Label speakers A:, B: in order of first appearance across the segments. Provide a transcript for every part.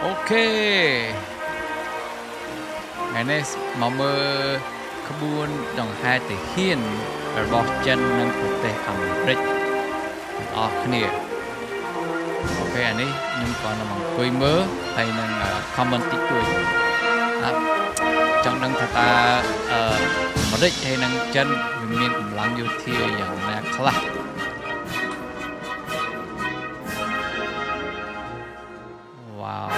A: Ok. Ngày nay mà mơ khắp buôn đồng hai thể hiện và bỏ chân nâng thực tế ẩm rích ở khnia. Ok anh ấy nhưng còn là bằng quay mơ hay nâng comment tích tuổi trong nâng thật ta mà rích hay nâng chân vì miền cũng lắng vô thiaอย่างlà khá wow.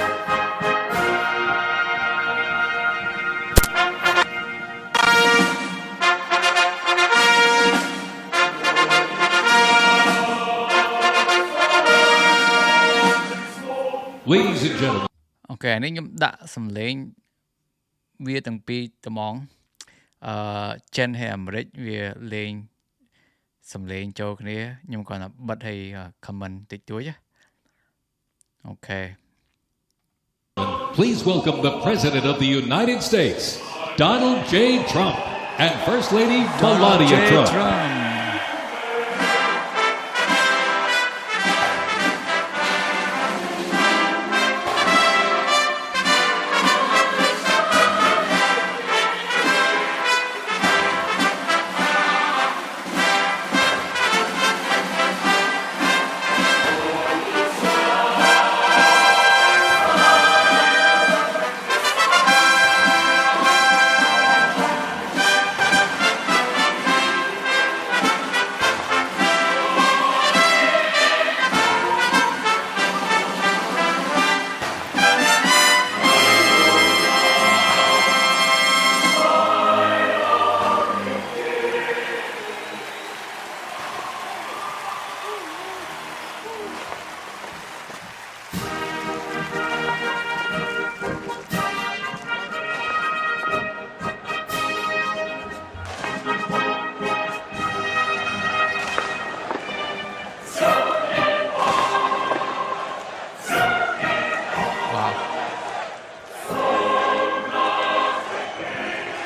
B: Ladies and gentlemen.
A: Ok, này nhóm đã xâm lên vì từng pi tầm mong chân hay Americ vì lên xâm lên cho cái này nhưng còn là bật hay comment tích tuổi chứ. Ok.
B: Please welcome the President of the United States, Donald J. Trump, and First Lady Melania Trump.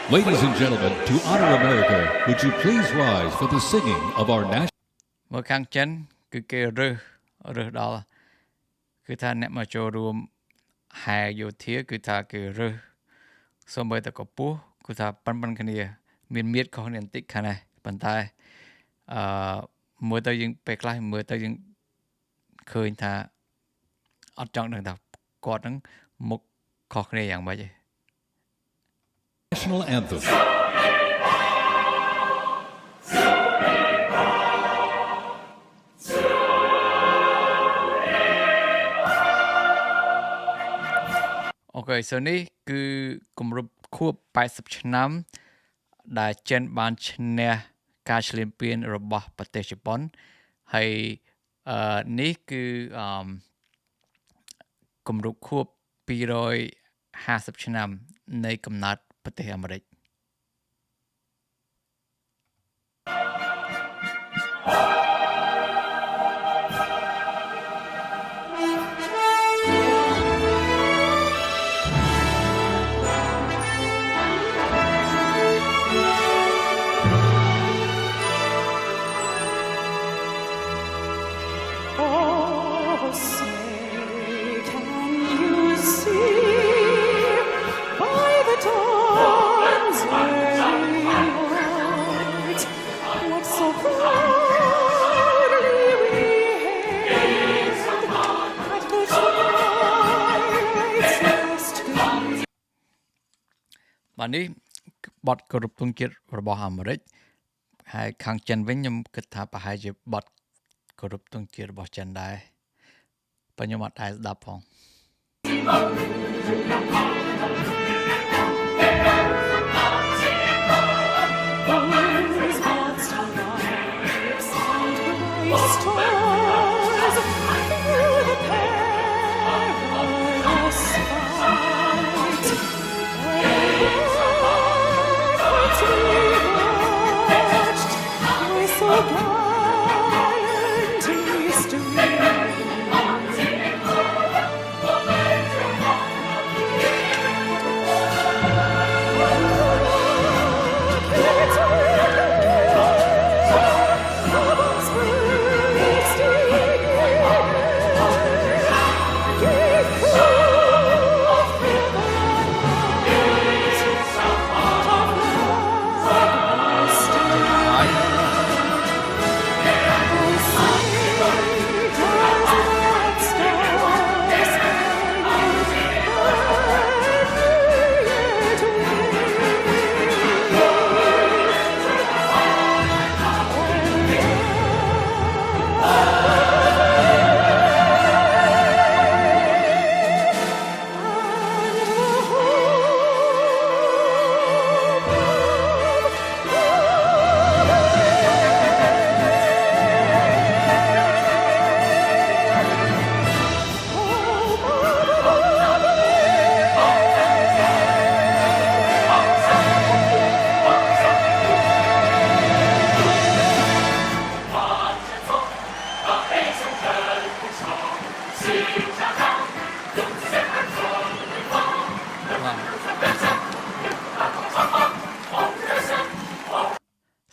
B: Ladies and gentlemen, to honor America, would you please rise for the singing of our national...
A: Một kháng chân cứ kêu rư đó cứ ta nệm mà cho rùm hai vô thía cứ ta kêu rư xong rồi ta có bố cứ ta bắn cái này miền miết có niệm tích cái này bàn tay mưa tới những bẹt lại mưa tới những khơi ta ở trong đường đọc quạt nó một khó này dạng vậy
B: National anthem.
A: Ok, soនេះគឺគម្រប់ខួប80ឆ្នាំដែលចិនបានឈ្នះការឈ្លានពានរបស់ប្រទេសជប៉ុនហើយនេះគឺគម្រប់ខួប250ឆ្នាំនៃកំណើតប្រទេសអាមេរិកបាទនេះបទគោរពទង់ជាតិរបស់អាមេរិកហើយខាងចិនវិញខ្ញុំគិតថាប្រហែលជាបទគោរពទង់ជាតិរបស់ចិនដែរប៉ុន្តែខ្ញុំអត់ដែរស្ដាប់ផង
C: It's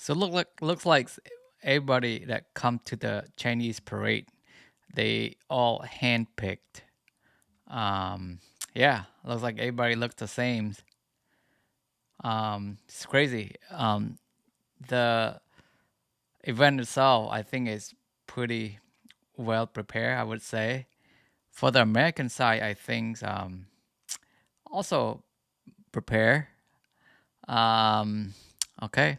A: So looks like everybody that come to the Chinese parade, they all handpicked. Yeah, looks like everybody looks the same. It's crazy. The event itself, I think, is pretty well prepared. I would say. For the American side, I think also prepare. Okay.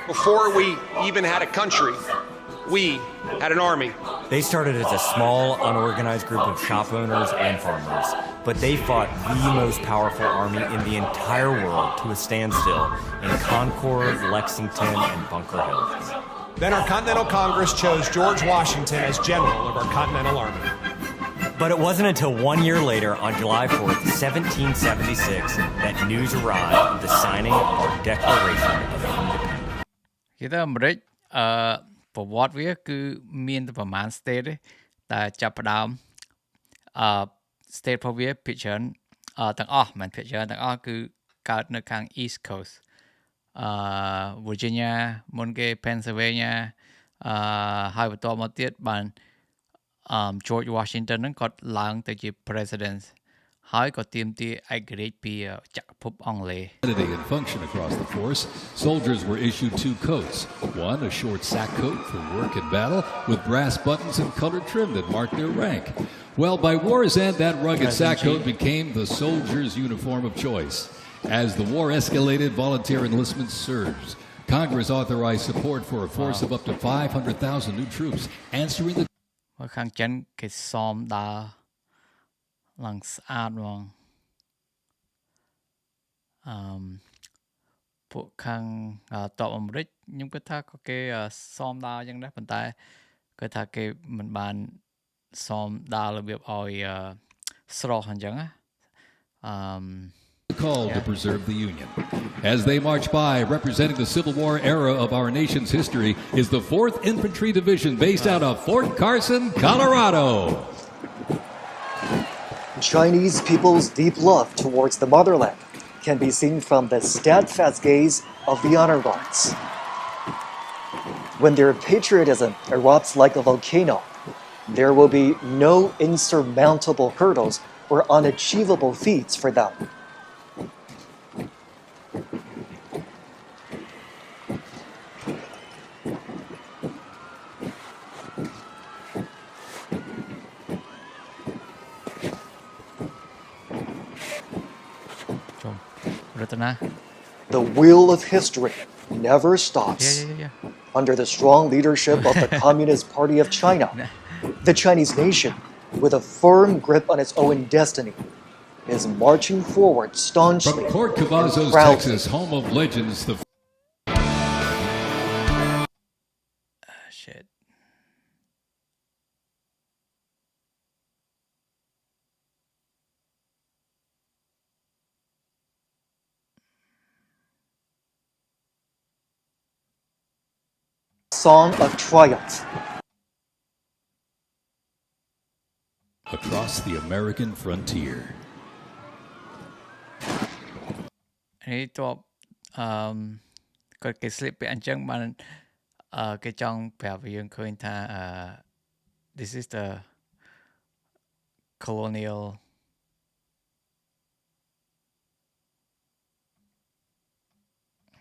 C: Before we even had a country, we had an army.
D: They started as a small, unorganized group of shop owners and farmers, but they fought the most powerful army in the entire world to a standstill in Concord, Lexington, and Bunker Hill.
C: Then our Continental Congress chose George Washington as general of our Continental Army.
D: But it wasn't until 1 year later, on July 4th, 1776, that news arrived of the signing of our Declaration of Independence.
A: គេទៅអាមេរិកប្រវត្តិវាគឺមានតែប្រហែល state ទេតែចាប់ផ្ដើមstate របស់វាភាគច្រើនទាំងអស់មិនភាគច្រើនទាំងអស់គឺកើតនៅខាង East Coast Virginia មុនគេ Pennsylvania ហើយបន្តមកទៀតបានGeorge Washington ហ្នឹងគាត់ឡើងទៅជា president ហើយក៏ទាមទារឯករាជ្យពីចក្រភពអង់គ្លេស
B: And function across the force, soldiers were issued 2 coats. One, a short sack coat for work and battle, with brass buttons and colored trim that marked their rank. Well, by war's end, that rugged sack coat became the soldier's uniform of choice. As the war escalated, volunteer enlistment surged. Congress authorized support for a force of up to 500,000 new troops, answering the
A: ខាងចិនគេសមដើរឡើងស្អាតហ្មងពួកខាងតបអាមេរិកខ្ញុំគិតថាក៏គេសមដើរអញ្ចឹងដែរប៉ុន្តែគាត់ថាគេមិនបានសមដើររបៀបឲ្យស្រស់អញ្ចឹងណា
B: called to preserve the Union. As they march by, representing the Civil War era of our nation's history, is the 4th Infantry Division based out of Fort Carson, Colorado.
E: Chinese people's deep love towards the motherland can be seen from the steadfast gaze of the honor guards. When their patriotism erupts like a volcano, there will be no insurmountable hurdles or unachievable feats for them. The wheel of history never stops. Under the strong leadership of the Communist Party of China, the Chinese nation, with a firm grip on its own destiny, is marching forward staunchly.
B: From Port Cavazos, Texas, home of legends, the
A: shit.
E: Song of Triumph.
B: Across the American frontier.
A: នេះតបគាត់គេ slip ពាក្យអញ្ចឹងបានគេចង់ប្រាប់យើងឃើញថា this is the colonial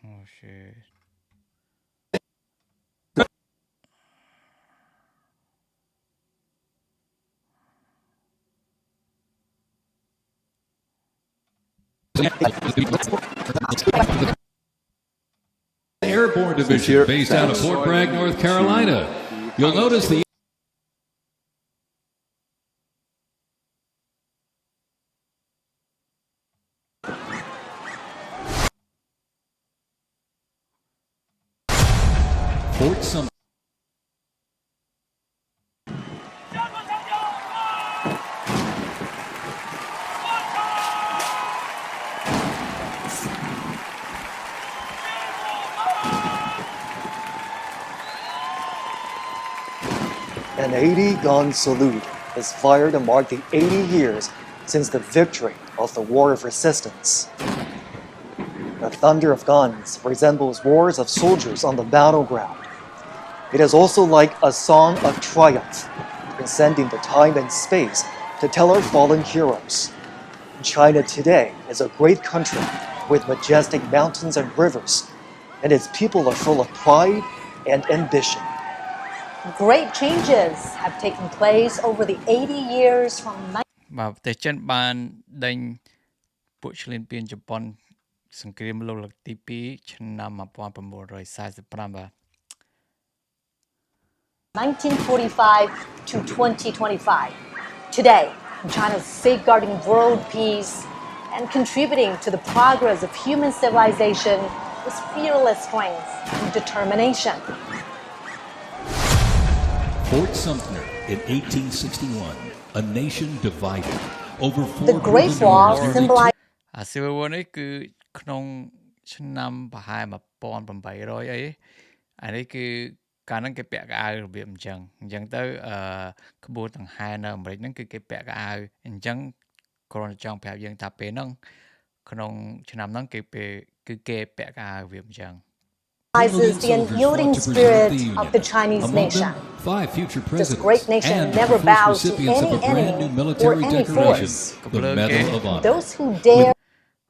A: oh shit
B: Airborne Division based out of Fort Bragg, North Carolina. You'll notice the Fort Sumter.
E: An 80-gun salute is fired to mark the 80 years since the victory of the War of Resistance. The thunder of guns resembles roars of soldiers on the battleground. It is also like a song of triumph, transcending the time and space to tell our fallen heroes. China today is a great country with majestic mountains and rivers, and its people are full of pride and ambition.
F: Great changes have taken place over the 80 years from
A: បាទប្រទេសចិនបានដេញពួកឈ្លានពានជប៉ុនសង្គ្រាមលោកលើកទី2ឆ្នាំ1945បាទ
F: 1945 to 2025. Today, China is safeguarding world peace and contributing to the progress of human civilization with fearless strength and determination.
B: Fort Sumter in 1861, a nation divided. Over 4
F: The Great Wall symbolizes
A: អា Civil War នេះគឺក្នុងឆ្នាំប្រហែល1800អីអានេះគឺកាលហ្នឹងគេពាក់កៅអៅរបៀបអញ្ចឹងទៅក្បួនដង្ហែនៅអាមេរិកហ្នឹងគឺគេពាក់កៅអៅអញ្ចឹងគ្រាន់តែចង់ប្រាប់យើងថាពេលហ្នឹងក្នុងឆ្នាំហ្នឹងគឺគេពាក់កៅអៅរបៀបអញ្ចឹង
F: the unyielding spirit of the Chinese nation. This great nation never bows to any enemy or any force. Those who dare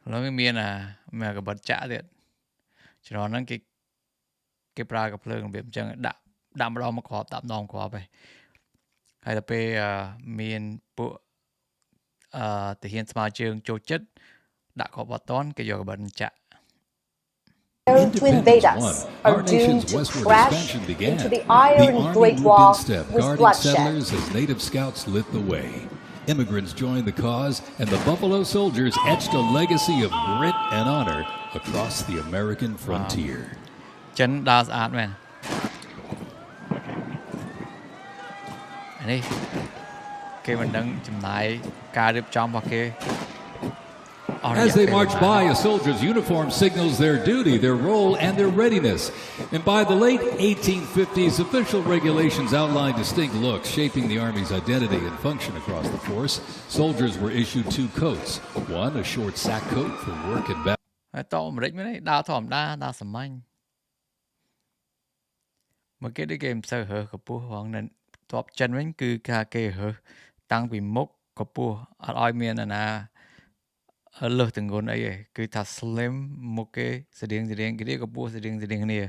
A: แล้วមានកបិតចាក់ទៀតច្រើនហ្នឹងគេប្រើកាភ្លើងរបៀបអញ្ចឹងដាក់ម្ដងមកគ្រាប់ដាក់ម្ដងគ្រាប់ឯងហើយដល់ពេលមានពួកទាហានស្មើជើងចូលចិត្តដាក់គ្រាប់អត់តាន់គេយកកាបិតចាក់
F: to invade us are doomed to crash into the Iron Great Wall with bloodshed.
B: Settlers as native scouts lit the way. Immigrants joined the cause, and the Buffalo Soldiers etched a legacy of grit and honor across the American frontier.
A: ចិនដើរស្អាតមែននេះគេមិនដឹងចំណាយការរៀបចំរបស់គេ
B: As they march by, a soldier's uniform signals their duty, their role, and their readiness. And by the late 1850s, official regulations outlined distinct looks, shaping the Army's identity and function across the force. Soldiers were issued 2 coats. One, a short sack coat for work and battle.
A: ហើយតអាមេរិកមែនទេដើរធម្មតាដើរសាមញ្ញមកគេដូចគេមិនសូវរើសកពស់ផងនៅតបចិនវិញគឺគេរើសតាំងពីមុខកពស់អត់ឲ្យមានណាលើសទង្ងន់អីទេគឺថា slim មុខគេស្តៀងគ្នាកពស់ស្តៀងគ្នា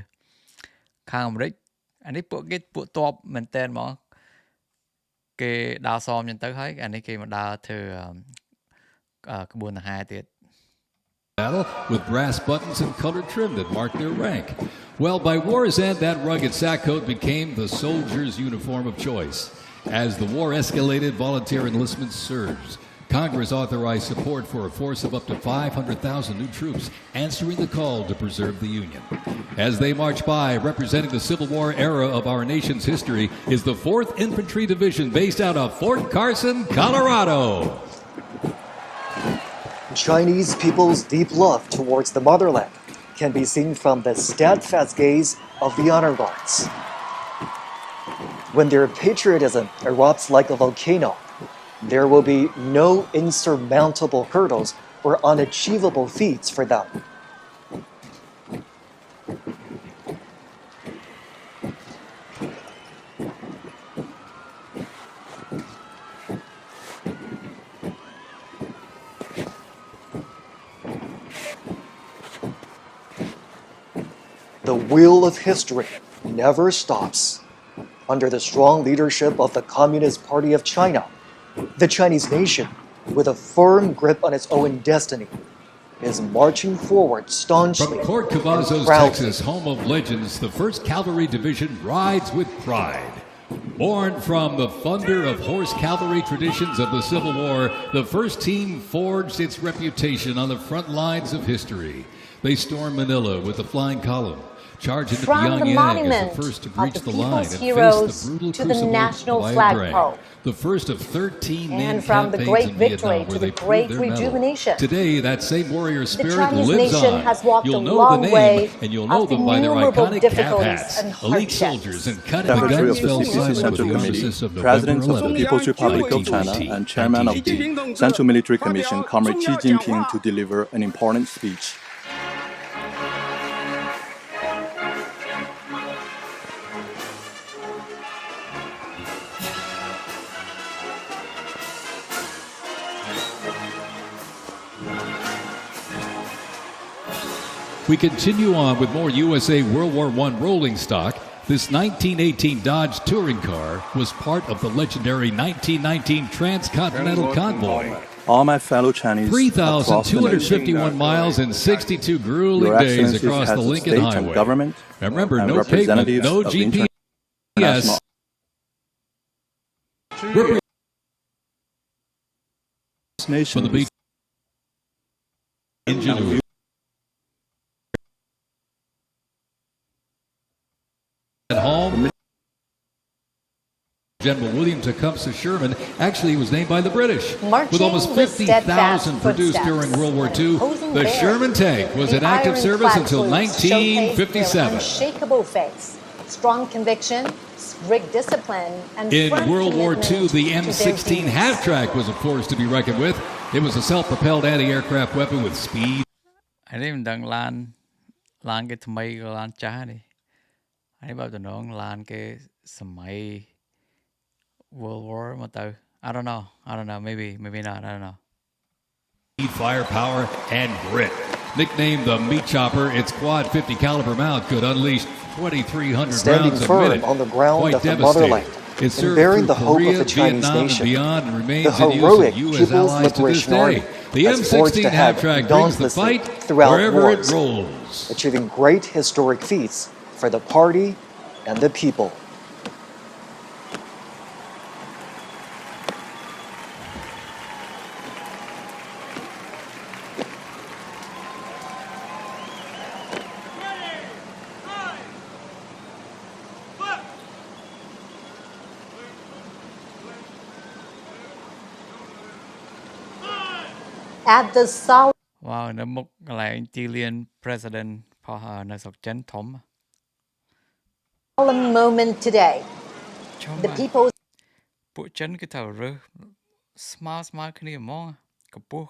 A: ខាងអាមេរិកអានេះពួកតបមែនតើហ្មងគេដើរសមចឹងទៅហើយអានេះគេមកដើរធ្វើក្បួនដង្ហែទៀត
B: Battle with brass buttons and colored trim that marked their rank. Well, by war's end, that rugged sack coat became the soldier's uniform of choice. As the war escalated, volunteer enlistment surged. Congress authorized support for a force of up to 500,000 new troops, answering the call to preserve the Union. As they march by, representing the Civil War era of our nation's history, is the 4th Infantry Division based out of Fort Carson, Colorado.
E: Chinese people's deep love towards the motherland can be seen from the steadfast gaze of the honor guards. When their patriotism erupts like a volcano, there will be no insurmountable hurdles or unachievable feats for them. The wheel of history never stops. Under the strong leadership of the Communist Party of China, the Chinese nation, with a firm grip on its own destiny, is marching forward staunchly.
B: From Fort Cavazos, Texas, home of legends, the 1st Cavalry Division rides with pride. Born from the thunder of horse cavalry traditions of the Civil War, the 1st team forged its reputation on the front lines of history. They stormed Manila with the flying column, charging the
F: From the
B: Pyongyang as
F: monument
B: the first to
F: of
B: breach
F: the
B: the line
F: people's
B: and
F: heroes
B: face the brutal
F: to the
B: crucible
F: national
B: by a
F: flagpole.
B: drag. The first of 13
F: And
B: named
F: from the
B: campaigns
F: great
B: in
F: victory
B: Vietnam
F: to
B: where
F: the
B: they
F: great
B: proved their mettle.
F: rejuvenation.
B: Today, that same warrior
F: The
B: spirit
F: Chinese
B: lives
F: nation
B: on.
F: has walked
B: You'll
F: a
B: know
F: long
B: the
F: way
B: name, and you'll know
F: of
B: them by their
F: innumerable
B: iconic cap
F: difficulties
B: hats.
F: and
B: Elite
F: hardships.
B: soldiers and cutting the
G: Secretary
B: guns
G: of the
B: fell
G: CPC
B: silent with
G: Central
B: the
G: Committee,
B: armistice of
G: President
B: November
G: of the
B: 11,
G: People's Republic of China,
B: 1920.
G: and Chairman of the Central Military Commission, Comrade Xi Jinping, to deliver an important speech.
B: We continue on with more USA World War I rolling stock. This 1918 Dodge touring car was part of the legendary 1919 Transcontinental Convoy.
G: All my fellow Chinese across the nation,
B: 3,251 miles and 62 grueling
G: Your
B: days
G: Excellencies,
B: across
G: heads
B: the
G: of
B: Lincoln
G: state
B: Highway.
G: and government,
B: Remember,
G: and
B: no pavement,
G: representatives
B: no
G: of the
B: GPS.
G: international
B: For
G: nation
B: the beach ingenuity. At home, General William Tecumseh Sherman actually was named by the British.
F: Marching
B: With almost
F: with
B: 50,000
F: steadfast
B: produced
F: footsteps
B: during World War
F: and
B: II,
F: imposing
B: the
F: bearing,
B: Sherman tank was
F: the
B: in active service
F: ironclad
B: until
F: troops showcased their
B: 1957.
F: unshakable faith, strong conviction, strict discipline, and
B: In
F: firm
B: World War
F: commitment
B: II, the
F: to their
B: M16
F: duties.
B: half-track was a force to be reckoned with. It was a self-propelled anti-aircraft weapon with speed.
A: នេះមិនដឹងឡានគេថ្មីក៏ឡានចាស់នេះហើយបើតំណងឡានគេសម័យ World War មកទៅ I don't know maybe not I don't know
B: Firepower and grit. Nicknamed the Meat Chopper, its quad 50 caliber mount could unleash 2,300
E: Standing
B: rounds a
E: firm
B: minute.
E: on the ground
B: Quite
E: of the
B: devastating.
E: motherland
B: It
E: and
B: served
E: bearing
B: through
E: the hope
B: Korea,
E: of the Chinese
B: Vietnam,
E: nation.
B: and beyond, and remains
E: The
B: in use
E: heroic
B: of U.S.
E: People's
B: allies to this
E: Liberation
B: day.
E: Army
B: The
E: has forged
B: M16
E: ahead
B: half-track brings the
E: dauntlessly
B: fight
E: throughout
B: wherever it
E: wars,
B: rolls.
E: achieving great historic feats for the party and the people.
F: At the solemn
A: Wow នៅមុខកន្លែងទីលាន President ផុសនៅស្រុកចិនធំ
F: moment today,
A: ឈុំ
F: the people
A: ពួកចិនគឺថារើសស្មើគ្នាហ្មងកម្ពស់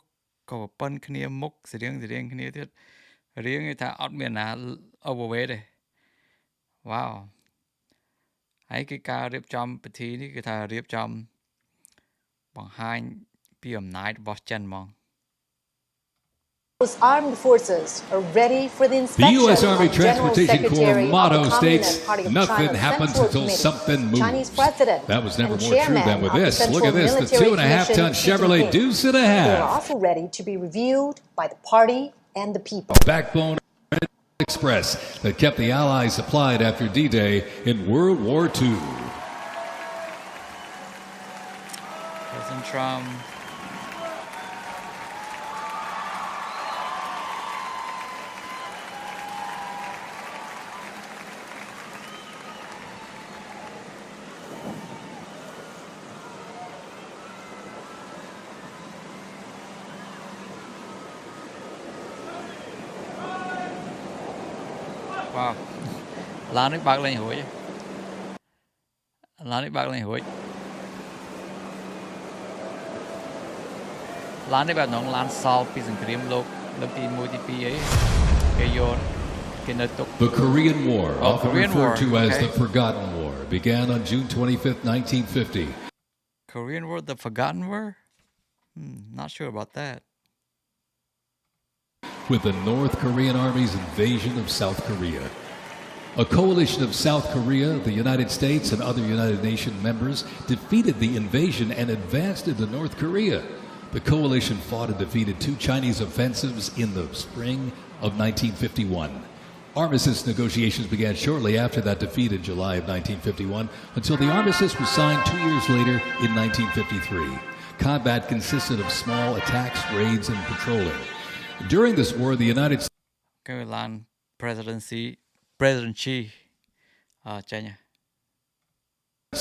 A: ក៏ប៉ុនគ្នាមុខស្រៀងគ្នាទៀតរៀងគេថាអត់មានណា overweight ទេ Wow ហើយគឺការរៀបចំពិធីនេះគឺថារៀបចំបង្ហាញពីអំណាចរបស់ចិនហ្មង
F: Those armed forces are ready for the
B: The
F: inspection
B: U.S. Army
F: of General
B: Transportation Corps
F: Secretary of
B: motto
F: the
B: states,
F: Communist Party of
B: nothing
F: China's
B: happens
F: Central
B: until
F: Committee,
B: something moves.
F: Chinese president
B: That was never
F: and
B: more true
F: chairman
B: than with
F: of the
B: this. Look at
F: Central
B: this, the
F: Military
B: 2.5-ton
F: Commission, Xi
B: Chevrolet
F: Jinping.
B: Deuce and a
F: They are
B: half.
F: also ready to be reviewed by the party and the people.
B: Backbone Express that kept the Allies supplied after D-Day in World War II.
A: President Trump Wow ឡាននេះបើកលេងរួចឡាននេះបើកលេងរួចឡាននេះបែបឡានសល់ពីសង្គ្រាមលោកលើកទី1ទី2អីគេយកគេនៅទុក
B: The Korean War, often
A: Korean
B: referred
A: War,
B: to as
A: okay.
B: the Forgotten War, began on June 25th, 1950.
A: Korean War the Forgotten War not sure about that
B: With the North Korean Army's invasion of South Korea. A coalition of South Korea, the United States, and other United Nations members defeated the invasion and advanced into North Korea. The coalition fought and defeated two Chinese offensives in the spring of 1951. Armistice negotiations began shortly after that defeat in July of 1951 until the armistice was signed 2 years later in 1953. Combat consisted of small attacks, raids, and patrolling. During this war, the United States
A: គេឡាន presidency President Xi ចេញ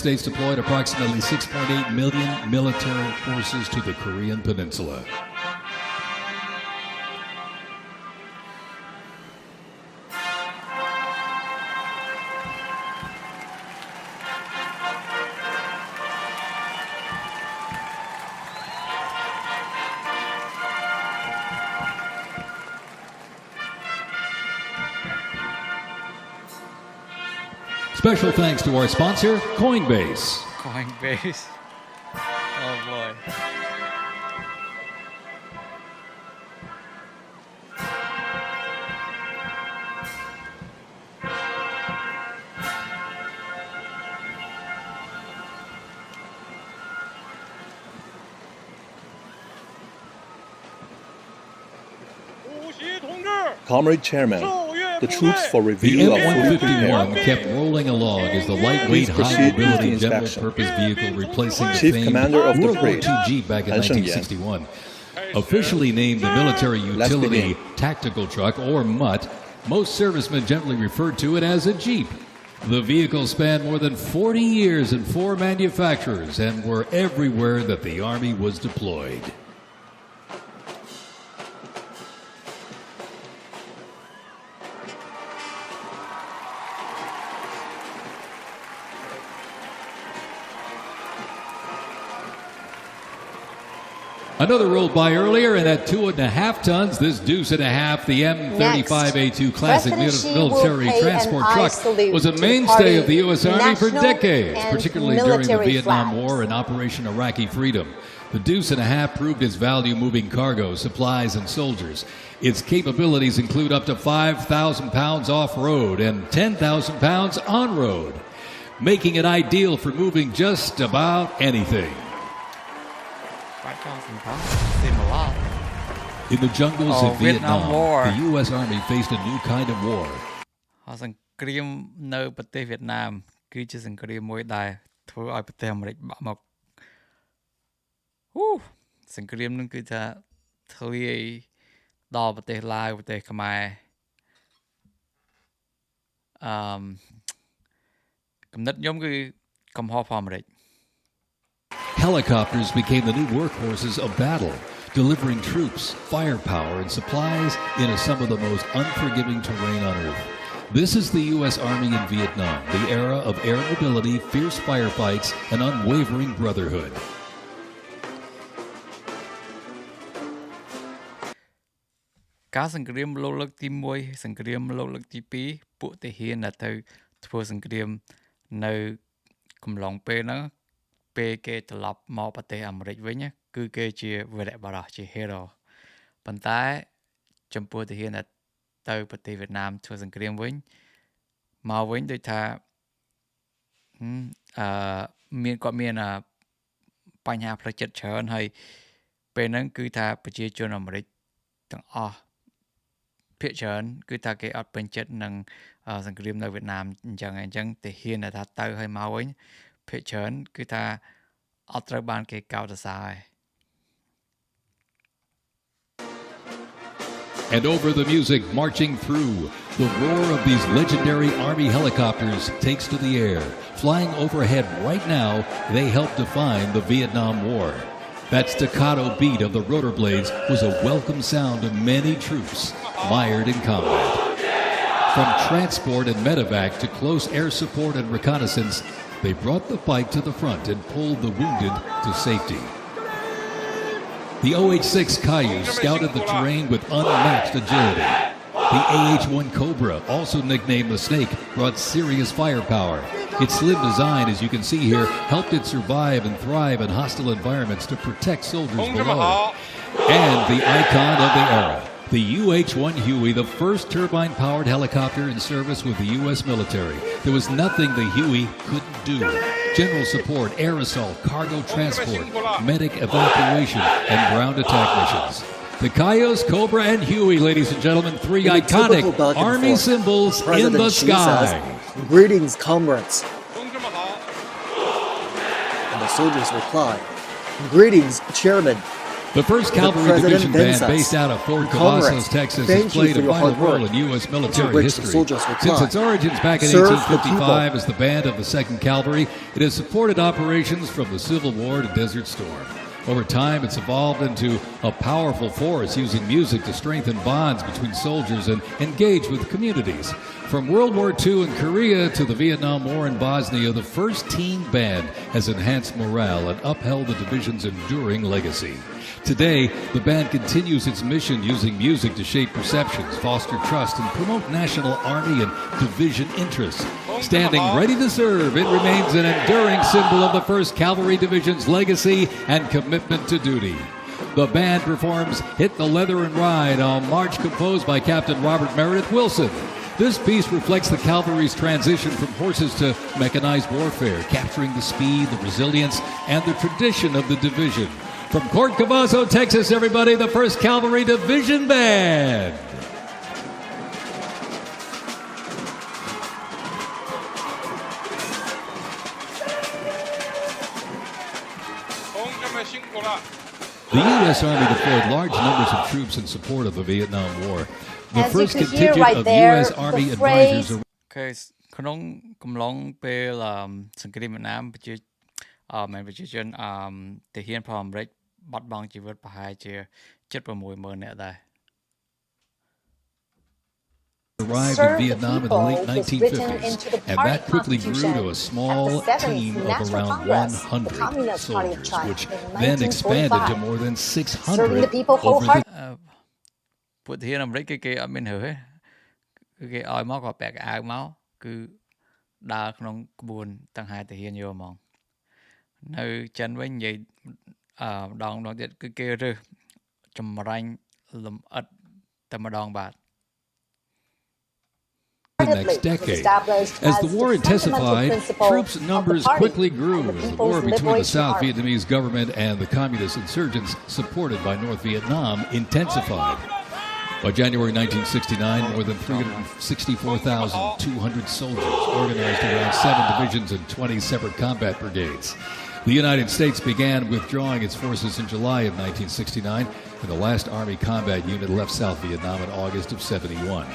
B: States deployed approximately 6.8 million military forces to the Korean Peninsula. Special thanks to our sponsor, Coinbase.
A: Coinbase oh boy
G: Comrade Chairman, the troops for
B: The
G: review are fully
B: M151
G: prepared.
B: kept rolling along as the lightweight,
G: Please proceed with the
B: high-mobility
G: inspection.
B: general-purpose vehicle replacing the
G: Chief
B: famed
G: Commander of the
B: World War
G: Fleet,
B: II Jeep back in
G: Han Shengyan.
B: 1961. Officially named the Military
G: Let's
B: Utility
G: begin.
B: Tactical Truck, or MUT, most servicemen generally referred to it as a Jeep. The vehicle spanned more than 40 years in 4 manufacturers and were everywhere that the Army was deployed. Another rolled by earlier, and at 2.5 tons, this deuce and a half, the M35A2 classic
F: President Xi
B: military
F: will pay
B: transport
F: an eye
B: truck
F: salute
B: was a
F: to the
B: mainstay
F: party
B: of the U.S. Army for
F: national
B: decades,
F: and
B: particularly during the
F: military
B: Vietnam
F: flags.
B: War and Operation Iraqi Freedom. The deuce and a half proved its value moving cargo, supplies, and soldiers. Its capabilities include up to 5,000 pounds off-road and 10,000 pounds on-road, making it ideal for moving just about anything.
A: 5,000 pounds seem a lot
B: In the jungles
A: Oh,
B: of
A: Vietnam
B: Vietnam,
A: War.
B: the U.S. Army faced a new kind of war.
A: សង្គ្រាមនៅប្រទេសវៀតណាមគឺជាសង្គ្រាមមួយដែលធ្វើឲ្យប្រទេសអាមេរិកបាក់មកសង្គ្រាមនឹងគឺថាធ្លាយដល់ប្រទេសឡាវប្រទេសខ្មែរកំណត់ខ្ញុំគឺកំហុសផងអាមេរិក
B: Helicopters became the new workhorses of battle, delivering troops, firepower, and supplies into some of the most unforgiving terrain on Earth. This is the U.S. Army in Vietnam, the era of air mobility, fierce firefights, and unwavering brotherhood.
A: ការសង្គ្រាមលោកលើកទី1សង្គ្រាមលោកលើកទី2ពួកទាហានដែលទៅធ្វើសង្គ្រាមនៅកំឡុងពេលហ្នឹងពេលគេត្រឡប់មកប្រទេសអាមេរិកវិញគឺគេជាវីរបុរសជា hero ប៉ុន្តែចំពោះទាហានដែលទៅប្រទេសវៀតណាមធ្វើសង្គ្រាមវិញមកវិញដូចថាមានបញ្ហាផ្លូវចិត្តច្រើនហើយពេលហ្នឹងគឺថាប្រជាជនអាមេរិកទាំងអស់ភាគច្រើនគឺថាគេអត់ពេញចិត្តនឹងសង្គ្រាមនៅវៀតណាមអញ្ចឹងទាហានដែលថាទៅហើយមកវិញភាគច្រើនគឺថាអត់ត្រូវបានគេកោតសរសើរ
B: And over the music marching through, the roar of these legendary Army helicopters takes to the air. Flying overhead right now, they help define the Vietnam War. That staccato beat of the rotor blades was a welcome sound to many troops mired in combat. From transport and medevac to close air support and reconnaissance, they brought the fight to the front and pulled the wounded to safety. The OH-6 Cayuse scouted the terrain with unmatched agility. The AH-1 Cobra, also nicknamed the Snake, brought serious firepower. Its slim design, as you can see here, helped it survive and thrive in hostile environments to protect soldiers below. And the icon of the era, the UH-1 Huey, the first turbine-powered helicopter in service with the U.S. military. There was nothing the Huey couldn't do. General support, air assault, cargo transport, medic evacuation, and ground attack missions. The Cayuse, Cobra, and Huey, ladies and gentlemen, three
E: In a
B: iconic
E: typical back and
B: Army
E: forth,
B: symbols in
E: President
B: the
E: Xi
B: sky.
E: says, "Greetings, comrades." And the soldiers reply, "Greetings, Chairman."
B: The 1st Cavalry
E: President
B: Division
E: then
B: Band,
E: says,
B: based out of Fort
E: "Comrades,
B: Cavazos, Texas,
E: thank
B: has
E: you
B: played
E: for
B: a
E: your
B: vital
E: hard
B: role
E: work."
B: in U.S.
E: To
B: military
E: which the
B: history.
E: soldiers
B: Since
E: replied,
B: its origins back in
E: "Serve the
B: 1855
E: people."
B: as the band of the 2nd Cavalry, it has supported operations from the Civil War to Desert Storm. Over time, it's evolved into a powerful force using music to strengthen bonds between soldiers and engage with communities. From World War II in Korea to the Vietnam War in Bosnia, the 1st Teen Band has enhanced morale and upheld the division's enduring legacy. Today, the band continues its mission using music to shape perceptions, foster trust, and promote National Army and division interests. Standing ready to serve, it remains an enduring symbol of the 1st Cavalry Division's legacy and commitment to duty. The band performs Hit the Leather and Ride, a march composed by Captain Robert Meredith Wilson. This piece reflects the cavalry's transition from horses to mechanized warfare, capturing the speed, the resilience, and the tradition of the division. From Fort Cavazos, Texas, everybody, the 1st Cavalry Division Band. The U.S. Army deployed large numbers of troops in support of the Vietnam War. The
F: As you
B: first
F: could hear
B: contingent
F: right
B: of
F: there,
B: U.S.
F: the
B: Army
F: phrase-
B: advisors
A: ក្នុងកំឡុងពេលសង្គ្រាមវៀតណាមមិនប្រជាជនទាហានផងអាមេរិកបាត់បង់ជីវិតប្រហែលជា 76,000 នាក់ដែរ
B: arrived in Vietnam in the late 1950s, and that quickly grew to a small team of around 100 soldiers, which then expanded to more than 600 over the
A: ពួកទាហានអាមេរិកគេអត់មានរើសទេគឺគេឲ្យមកក៏ពាក់កៅអៅមកគឺដើរក្នុងក្បួនតង្ហែទាហានយកហ្មងនៅចិនវិញនិយាយម្ដងទៀតគឺគេរើសចម្រាញ់លំអិតតែម្ដងបាទ
B: the next decade. As the war intensified, troops' numbers quickly grew as the war between the South Vietnamese government and the communist insurgents supported by North Vietnam intensified. By January 1969, more than 364,200 soldiers organized around 7 divisions and 20 separate combat brigades. The United States began withdrawing its forces in July of 1969, and the last Army combat unit left South Vietnam in August of 71.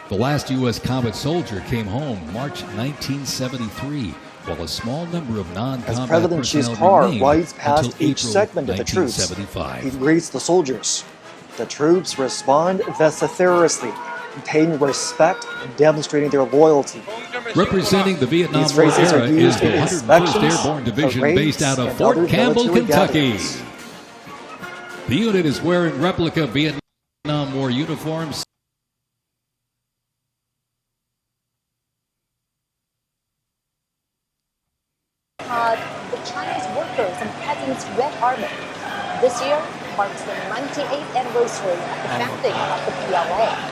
B: The last U.S. combat soldier came home March 1973, while a small number of non-combat
E: As President Xi's
B: personnel
E: car
B: remained
E: rides past
B: until
E: each
B: April
E: segment of the troops,
B: 1975.
E: he greets the soldiers. The troops respond vociferously, paying respect and demonstrating their loyalty.
B: Representing the Vietnam
E: These
B: War
E: phrases are
B: era is
E: used
B: the
E: in
B: 101st
E: inspections,
B: Airborne Division
E: parades,
B: based out of
E: and
B: Fort
E: other
B: Campbell,
E: military
B: Kentucky.
E: gatherings.
B: The unit is wearing replica Vietnam War uniforms.
F: The Chinese workers and peasants' Red Army. This year marks the 98th anniversary of the founding of the PLA.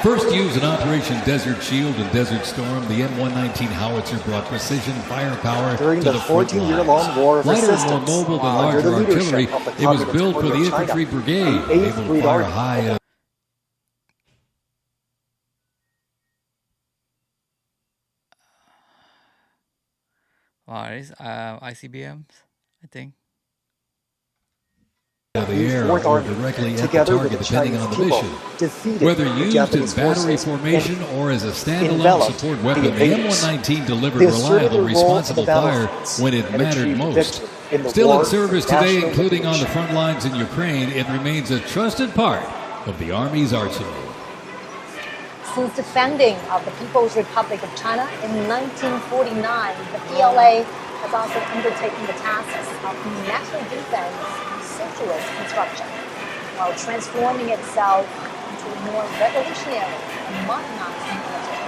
B: First used in Operation Desert Shield and Desert Storm, the M119 howitzer brought precision firepower
E: During
B: to
E: the
B: the front
E: 14-year-long
B: lines.
E: War of
B: Lighter and more
E: resistance,
B: mobile than
E: under the
B: larger
E: leadership
B: artillery,
E: of the
B: it was
E: Communist
B: built for
E: Party
B: the
E: of China,
B: infantry brigade,
E: the 8th
B: able to
E: Fleet
B: fire
E: Army.
B: high.
A: It is ICBMs I think
B: Of the air
E: Fourth
B: or
E: Army,
B: directly at the
E: together with
B: target,
E: the
B: depending
E: Chinese
B: on the
E: people,
B: mission.
E: defeated
B: Whether
E: the
B: used in
E: Japanese
B: battery
E: forces
B: formation
E: and
B: or as a standalone
E: enveloped
B: support
E: the
B: weapon, the
E: invaders.
B: M119 delivered
E: They asserted
B: reliable,
E: their role on
B: responsible
E: the
B: fire
E: battlefields
B: when it
E: and
B: mattered
E: achieved
B: most.
E: victory in the
B: Still
E: war
B: in
E: for
B: service today,
E: national
B: including on the
E: liberation.
B: front lines in Ukraine, it remains a trusted part of the Army's arsenal.
F: Since the founding of the People's Republic of China in 1949, the PLA has also undertaken the tasks of national defense and socialist construction, while transforming itself into a more revolutionary and modernized military.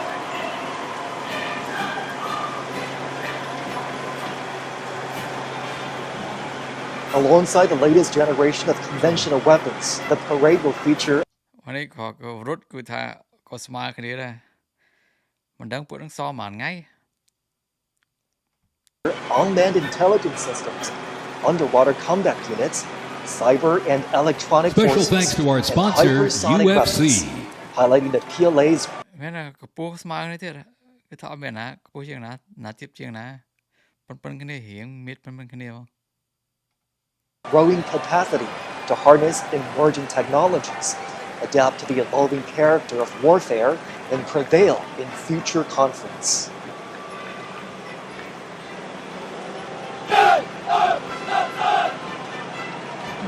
E: Alongside the latest generation of conventional weapons, the parade will feature
A: នេះក៏រត់គឺថាក៏ស្មើគ្នាដែរមិនដឹងពួកនឹងសល់ប៉ុន្មានថ្ងៃ
E: unmanned intelligence systems, underwater combat units, cyber and electronic
B: Special
E: forces,
B: thanks to our
E: and
B: sponsor,
E: hypersonic
B: UFC.
E: weapons, highlighting the PLA's
A: មានតែកម្ពស់ស្មើគ្នាទៀតគឺថាអត់មានណាកម្ពស់ជាងណាទៀបជាងណាប៉ុនគ្នារៀងមៀតប៉ុនគ្នាមក
E: growing capacity to harness emerging technologies, adapt to the evolving character of warfare, and prevail in future conflicts.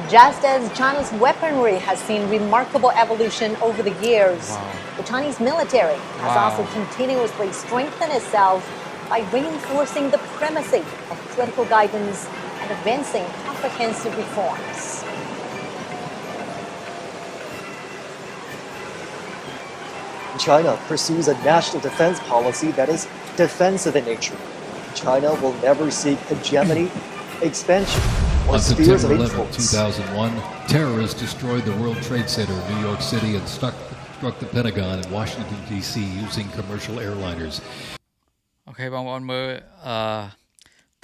F: Just as China's weaponry has seen remarkable evolution over the years, the Chinese military has also continuously strengthened itself by reinforcing the primacy of critical guidance and advancing comprehensive reforms.
E: China pursues a national defense policy that is defensive in nature. China will never seek hegemony, expansion, or
B: On
E: spheres of
B: September 11,
E: influence.
B: 2001, terrorists destroyed the World Trade Center in New York City and struck the Pentagon in Washington, D.C. using commercial airliners.
A: អូខេបងប្អូនមើល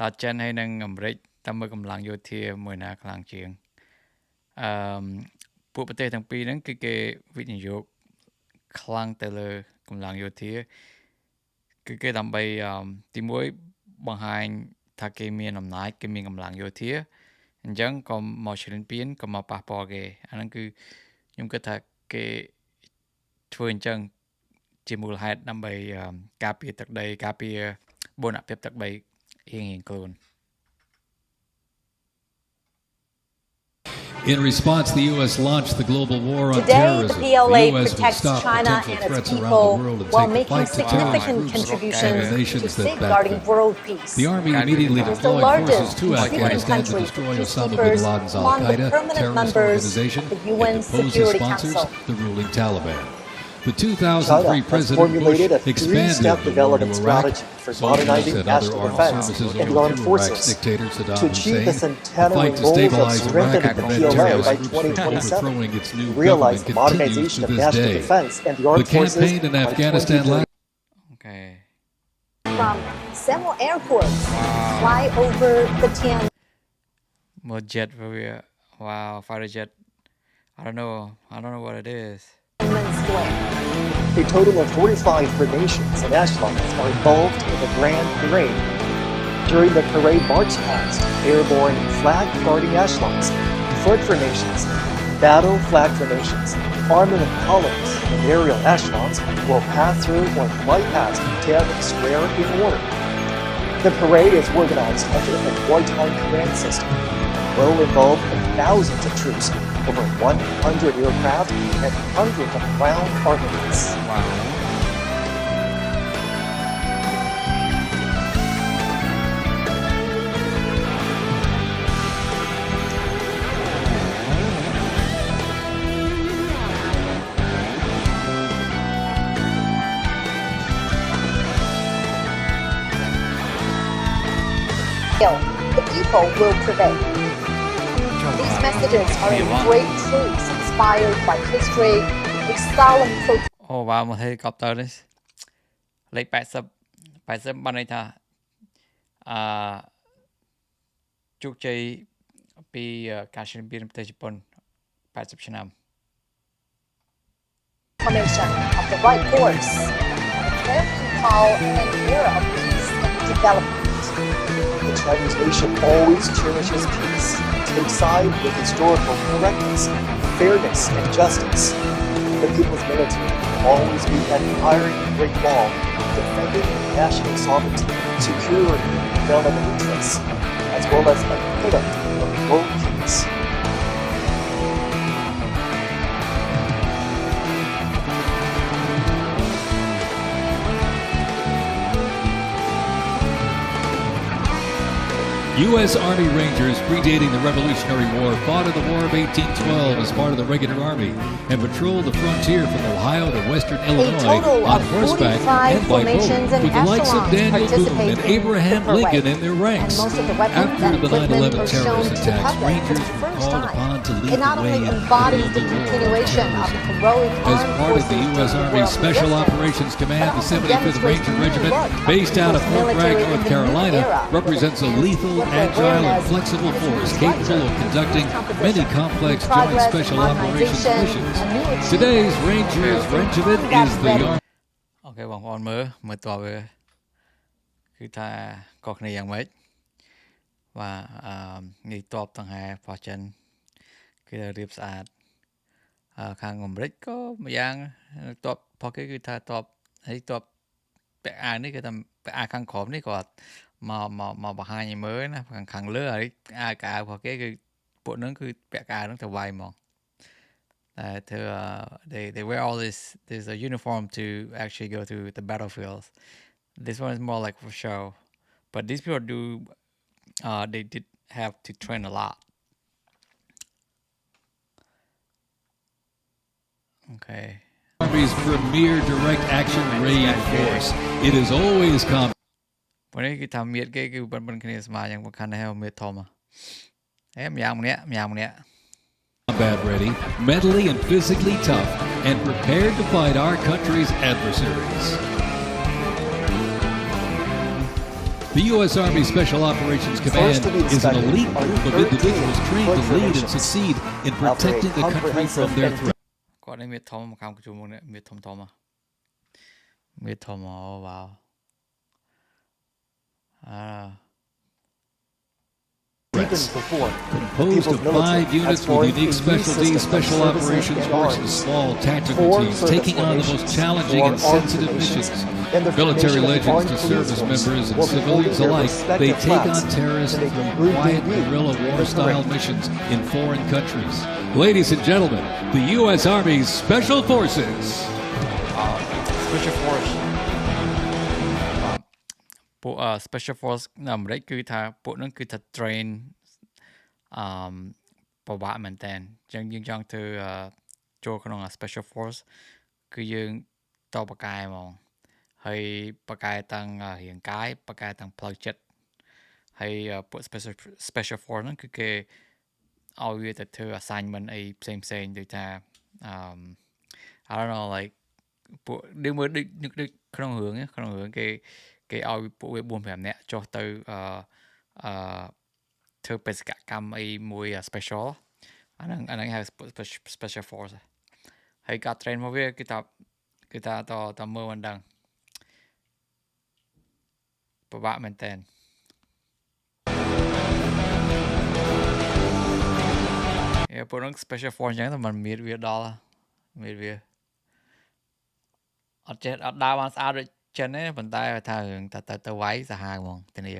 A: តើចិនហើយនិងអាមេរិកតើមើលកម្លាំងយោធាមួយណាខ្លាំងជាងពួកប្រទេសទាំងពីរហ្នឹងគឺគេវិនិយោគខ្លាំងទៅលើកម្លាំងយោធាគឺគេដើម្បីទីមួយបង្ហាញថាគេមានអំណាចគេមានកម្លាំងយោធាអញ្ចឹងក៏មកឈ្លានពានក៏មកប៉ះពាល់គេអាហ្នឹងគឺខ្ញុំគិតថាគេធ្វើអញ្ចឹងជាមូលហេតុដើម្បីការពារទឹកដីការពារបូរណភាពទឹកដីរៀងខ្លួន
B: In response, the U.S. launched the global war on
F: Today,
B: terrorism.
F: the PLA
B: U.S. will
F: protects
B: stop
F: China
B: potential
F: and its
B: threats around
F: people
B: the world and
F: while
B: take the
F: making
B: fight to terrorist
F: significant
B: groups
F: contributions
B: and the nations
F: to
B: that back
F: safeguarding
B: them.
F: world peace.
B: The Army immediately
F: It is the
B: deployed forces
F: largest
B: to
F: contributing
B: Afghanistan to
F: country to
B: destroy Osama bin
F: peacekeepers
B: Laden's
F: among the
B: al-Qaeda
F: permanent
B: terrorist
F: members
B: organization
F: of the
B: and
F: UN
B: depose his
F: Security
B: sponsors,
F: Council.
B: the ruling Taliban. The
E: China
B: 2003
E: has
B: President
E: formulated a
B: Bush expanded
E: three-step
B: the war to
E: development
B: Iraq.
E: strategy for
B: Soldiers
E: modernizing
B: and other
E: national
B: armed
E: defense
B: services
E: and the
B: over
E: armed
B: to Iraq's
E: forces.
B: dictator Saddam
E: To achieve the
B: Hussein. The
E: centenary
B: fight to
E: goals of
B: stabilize Iraq
E: strengthening
B: and
E: the
B: prevent
E: PLA
B: terrorist
E: by
B: groups from
E: 2027,
B: overthrowing its new
E: realize
B: government
E: the
B: continues
E: modernization
B: to
E: of
B: this
E: national
B: day.
E: defense and the
B: The
E: armed forces
B: campaign in
E: by
B: Afghanistan
E: 2030.
A: អូខេ
F: From several airports fly over the Tiananmen
A: មក jet វា wow fighter jet I don't know what it is
F: Square.
E: A total of 45 formations and echelons are involved in the Grand Parade. During the parade march past, airborne flag guarding echelons, foot formations, battle flag formations, armament columns, and aerial echelons will pass through or fly past Tiananmen Square in order. The parade is organized under a wartime command system and will involve thousands of troops, over 100 aircraft, and hundreds of ground armaments.
A: wow
F: The people will prevail. These messages are in great truths inspired by history, a solemn protest.
A: អូវ៉ាវមក helicopter នេះលេខ80បានន័យថាជោគជ័យពីការឈ្លានពានប្រទេសជប៉ុន80ឆ្នាំ
F: Formation of the right course, and a clarion call an era of peace and development.
E: The Chinese nation always cherishes peace, takes side with historical correctness, fairness, and justice. The people's military will always be an iron great wall, defending national sovereignty, security, and development interests, as well as a pillar of world peace.
B: U.S. Army Rangers, predating the Revolutionary War, fought in the War of 1812 as part of the regular Army and patrolled the frontier from Ohio to western Illinois
F: total
B: on
F: of
B: horseback
F: 45
B: and by boat,
F: formations and
B: with the likes of
F: echelons
B: Daniel Boone
F: participate
B: and
F: in
B: Abraham
F: the parade.
B: Lincoln in their ranks.
F: And most of the weapons
B: After
F: and
B: the
F: equipment
B: 9/11
F: are shown
B: terrorist
F: to the
B: attacks,
F: public
B: Rangers
F: for the
B: were
F: first
B: called
F: time.
B: upon to lead
F: It not
B: the way
F: only
B: in
F: embodies the
B: the war on
F: continuation of the
B: terrorism.
F: heroic
B: As
F: armed
B: part of the
F: forces
B: U.S.
F: during
B: Army
F: World War
B: Special
F: II,
B: Operations Command,
F: but
B: the
F: also
B: 75th
F: demonstrates
B: Ranger
F: the new
B: Regiment,
F: look of
B: based out of
F: people's
B: Fort Bragg,
F: military in
B: North
F: the new
B: Carolina,
F: era, with
B: represents a
F: increased
B: lethal,
F: political
B: agile, and
F: awareness
B: flexible
F: and
B: force
F: structure,
B: capable of conducting many complex joint
F: progress and
B: special operations
F: modernization,
B: missions.
F: a new achievement,
B: Today's Rangers Regiment is the Army.
A: អូខេបងប្អូនមើលតើវាគឺថាខុសគ្នាយ៉ាងម៉េចបាទងាយតបតង្ហែរបស់ចិន គេរៀបស្អាតខាងអាមេរិកក៏ម្យ៉ាងតបផកគេគឺថាតបហើយតបពាក់អាវនេះគឺថាពាក់អាវខាងក្រោមនេះគាត់មកបង្ហាញឲ្យមើលណាខាងលើហើយអាវកៅផកគេគឺពួកហ្នឹងគឺពាក់កៅហ្នឹងទៅវាយហ្មងthey wear all this uniform to actually go to the battlefields. This one is more like for show, but these people do they did have to train a lot. Okay.
B: Army's premier direct action raid force. It is always combat
A: วันนี้คือทำเมียดเก้คือบนคณีสมาอย่างประคันให้เอาเมียดทอมมยางเนี้ย
B: combat ready, mentally and physically tough, and prepared to fight our country's adversaries. The U.S. Army Special Operations Command is an elite group of individuals trained to lead and succeed in protecting the country from their threats.
A: គាត់នេះមានធំមកជុំមុខនេះមានធំមានធំអូវ៉ាវ
B: Composed of 5 units with unique specialties, special operations forces, small tactical teams taking on the most challenging and sensitive missions. Military legends to service members and civilians alike, they take on terrorists through quiet guerrilla war-style missions in foreign countries. Ladies and gentlemen, the U.S. Army's Special Forces.
A: Special Force ពួក Special Force នៅអាមេរិកគឺថាពួកហ្នឹងគឺថា train ពិបាកមែនតើអញ្ចឹងយើងចង់ធ្វើចូលក្នុង Special Force គឺយើងតបកែហ្មងហើយបកែទាំងរាងកាយបកែទាំងផ្លូវចិត្តហើយពួក Special Force ហ្នឹងគឺគេឲ្យវាទៅធ្វើ assignment អីផ្សេងដូចថា I don't know like ពួកដូចមើលដូចក្នុងរឿងគេឲ្យពួកវា 4-5 នាក់ចុះទៅធ្វើបេសកកម្មអីមួយ special អាហ្នឹងហៅ special force ហើយការ train មកវាគឺថាតមើលមិនដឹងពិបាកមែនតើពួកហ្នឹង special force អញ្ចឹងតែមិនមានវាដល់មានវាអត់ដើរបានស្អាតដូចចិនទេប៉ុន្តែថារឿងទៅវាយសាហាវហ្មងធានា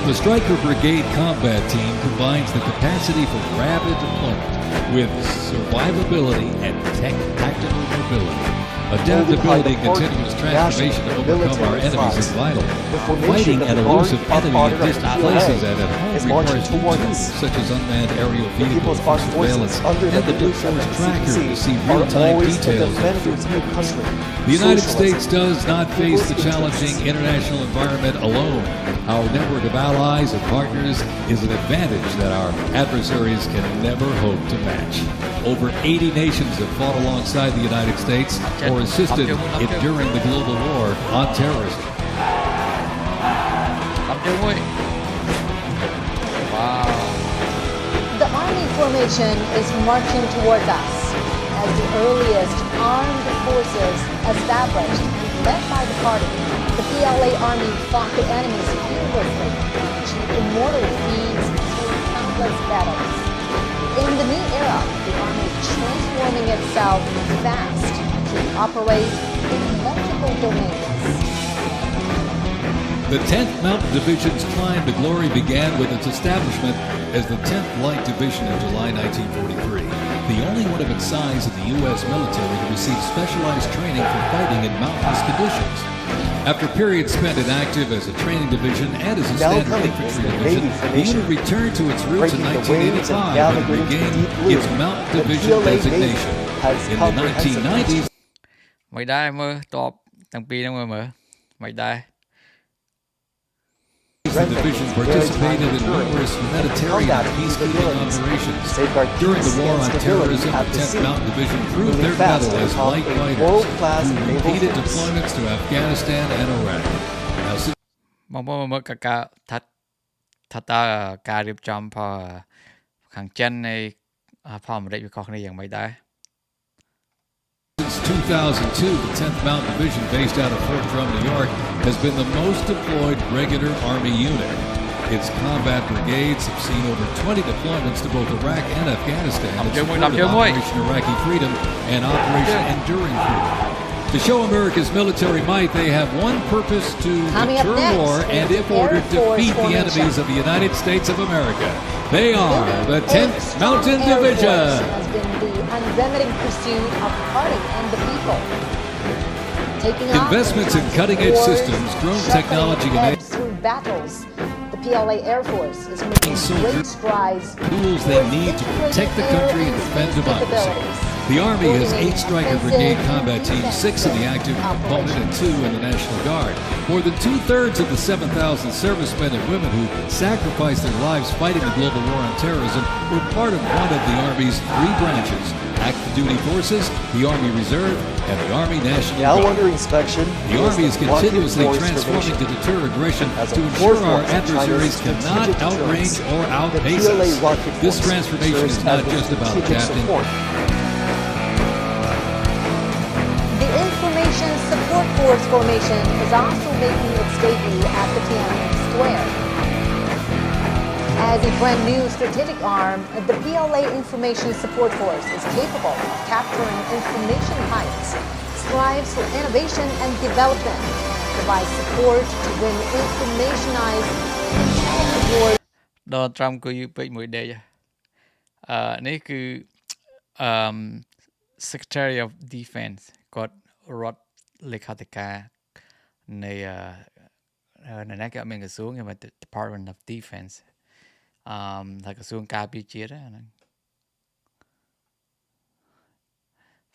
B: The Stryker Brigade Combat Team combines the capacity for rapid deployment with survivability and tactical mobility. Adaptability and continuous transformation to overcome our enemies is vital. Fighting an elusive enemy in distant places and at home requires new tools such as unmanned aerial vehicles for surveillance and the Blue Force tracker to see real-time details of the country. The United States does not face the challenging international environment alone. Our network of allies and partners is an advantage that our adversaries can never hope to match. Over 80 nations have fought alongside the United States or assisted in during the global war on terrorism.
A: Wow.
F: The Army formation is marching towards us as the earliest armed forces established and led by the party. The PLA Army fought the enemies fearlessly, achieved immortal feats through countless battles. In the new era, the Army is transforming itself fast to operate in multiple domains.
B: The 10th Mountain Division's climb to glory began with its establishment as the 10th Light Division in July 1943, the only one of its size in the U.S. military to receive specialized training for fighting in mountainous conditions. After periods spent inactive as a training division and as a standard infantry division, the unit returned to its roots in 1985 when it regained its Mountain Division designation. In the 1990s,
A: មិនដែរមើលតបទាំងពីរហ្នឹងមើលមិនដែរ
B: the division participated in numerous humanitarian and peacekeeping operations. During the war on terrorism, the 10th Mountain Division proved their mettle as light fighters through repeated deployments to Afghanistan and Iraq. Now, since
A: បងប្អូនមើលការថាតើការរៀបចំផលខាងចិននៃផលអាមេរិកវាខុសគ្នាយ៉ាងម៉េចដែរ
B: 2002, the 10th Mountain Division, based out of Fort Drum, New York, has been the most deployed regular Army unit. Its combat brigades have seen over 20 deployments to both Iraq and Afghanistan in support of Operation Iraqi Freedom and Operation Enduring Freedom. To show America's military might, they have one purpose: to deter war and, if ordered, defeat the enemies of the United States of America. They are the 10th Mountain Division.
F: Has been the unremitting pursuit of the party and the people. Taking
B: Investments in cutting-edge systems, drone technology, and
F: through battles. The PLA Air Force is making great strides.
B: Tools they need to protect the country and defend democracy. The Army has 8 Stryker Brigade combat teams, 6 in the active component and 2 in the National Guard. More than 2/3 of the 7,000 servicemen and women who sacrificed their lives fighting the global war on terrorism were part of one of the Army's 3 branches: active duty forces, the Army Reserve, and the Army National
E: Now
B: Guard.
E: under inspection,
B: The Army is continuously transforming to deter aggression to ensure our adversaries cannot outrange or outpace us. This transformation is not just about adapting.
F: The Information Support Force formation is also making its debut at the Tiananmen Square. As a brand new strategic arm, the PLA Information Support Force is capable of capturing information heights, strives for innovation and development, provides support to win informationized intelligence wars.
A: ដល់ត្រាំគួយពេកមួយដេកនេះគឺ Secretary of Defense គាត់រដ្ឋលេខាធិការនៃណាគេអត់មានក្រសួងគេហៅ Department of Defense ថាក្រសួងការពារជាតិហ្នឹង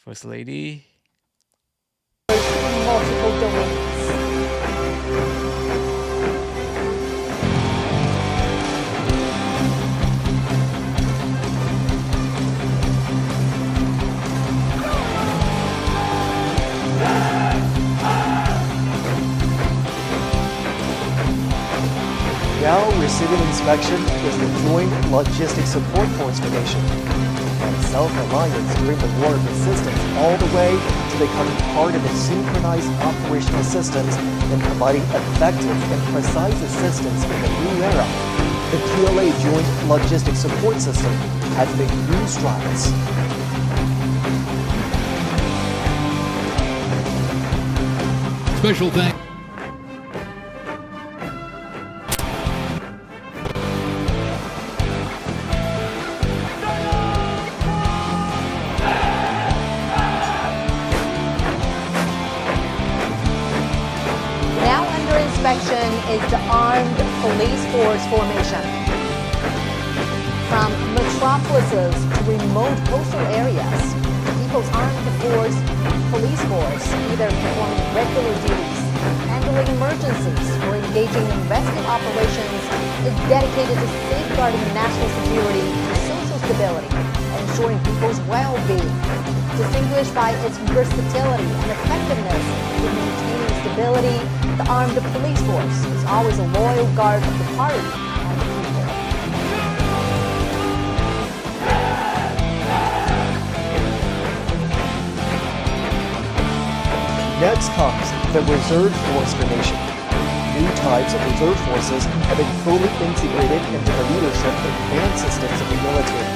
A: First Lady
F: multiple domains.
E: Now receiving inspection is the Joint Logistics Support Force formation and self-reliance during the war of resistance all the way to becoming part of the synchronized operational systems and providing effective and precise assistance in the new era. The PLA Joint Logistics Support System has made new strides.
B: Special thanks.
F: Now under inspection is the Armed Police Force formation. From metropolises to remote coastal areas, the People's Armed Police Force, either performing regular duties, handling emergencies, or engaging in rescue operations, is dedicated to safeguarding national security and social stability and ensuring people's well-being. Distinguished by its versatility and effectiveness in maintaining stability, the Armed Police Force is always a loyal guard of the party and the people.
E: Next comes the Reserve Force formation. New types of reserve forces have been fully integrated into the leadership and command systems of the military.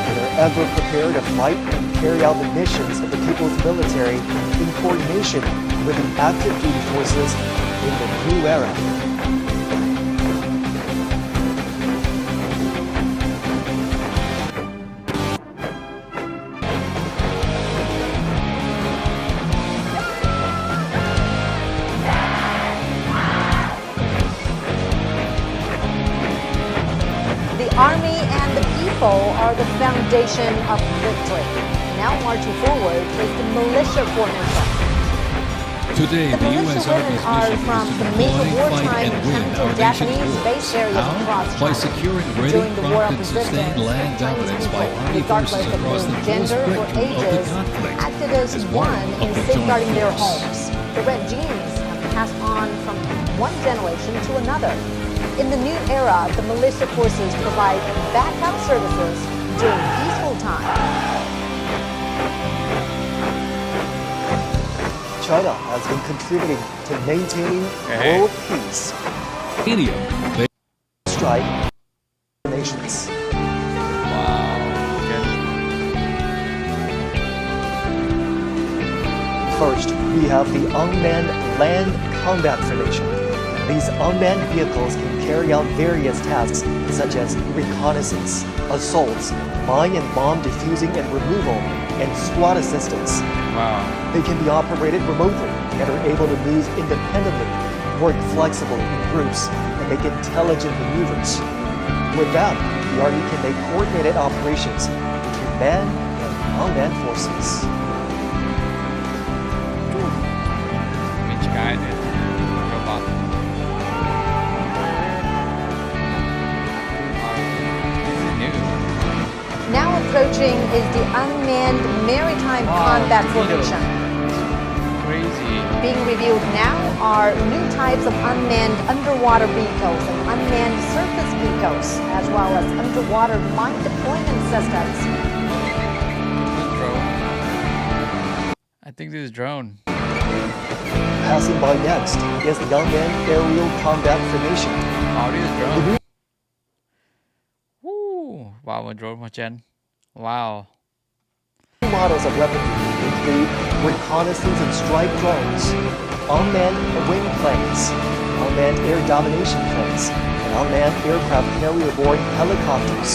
E: They are ever prepared to fight and carry out the missions of the people's military in coordination with the active duty forces in the new era.
F: The Army and the people are the foundation of victory. Now marching forward is the militia formation.
B: Today, the U.S. Army's
F: are
B: mission
F: from
B: is
F: the
B: to
F: major
B: deploy,
F: war
B: fight,
F: time
B: and win our
F: Japanese
B: nation's
F: base
B: wars.
F: areas
B: How?
F: across
B: By
F: China.
B: securing ready,
F: During the war of
B: prompt, and sustained
F: resistance,
B: land
F: Chinese
B: dominance by
F: people,
B: Army forces
F: regardless of
B: across the
F: their
B: full
F: gender or
B: spectrum of the
F: ages,
B: conflict.
F: acted as
B: As
F: one
B: part
F: in
B: of the
F: safeguarding
B: joint
F: their
B: force.
F: homes. The red genes have passed on from one generation to another. In the new era, the militia forces provide backup services during peaceful times.
E: China has been contributing to maintaining world peace.
B: They
E: Strike nations.
A: Wow. Okay.
E: First, we have the unmanned land combat formation. These unmanned vehicles can carry out various tasks such as reconnaissance, assaults, mine and bomb defusing and removal, and SWAT assistance.
A: Wow.
E: They can be operated remotely and are able to move independently, work flexibly in groups, and make intelligent maneuvers. With that, the Army can make coordinated operations between manned and unmanned forces.
A: Misguided robot. This is new.
F: Now approaching is the unmanned maritime combat formation.
A: Crazy.
F: Being reviewed now are new types of unmanned underwater vehicles and unmanned surface vehicles, as well as underwater mine deployment systems.
A: Drone. I think this is drone.
E: Passing by next is the unmanned aerial combat formation.
A: Oh, this is drone. Woo. Wow, a drone một chân. Wow.
E: New models of weaponry include reconnaissance and strike drones, unmanned wing planes, unmanned air domination planes, and unmanned aircraft carrier-borne helicopters.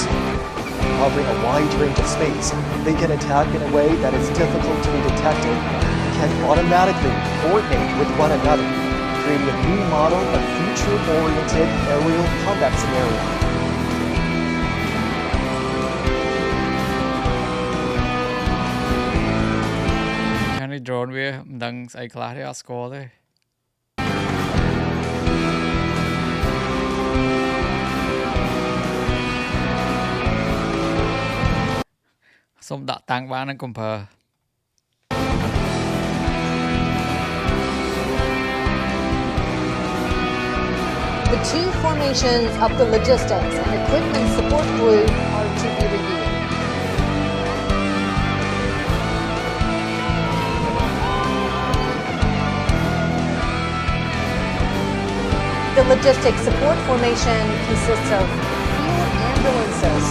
E: Covering a wide range of space, they can attack in a way that is difficult to be detected and can automatically coordinate with one another, creating a new model of future-oriented aerial combat scenario.
A: Cái drone វាមិនដឹងស្អីខ្លះទេអត់ស្គាល់ទេ សុំដាក់តាំងបាននឹងកុំប្រើ
F: The two formations of the logistics and equipment support group are to be reviewed. The logistics support formation consists of field ambulances,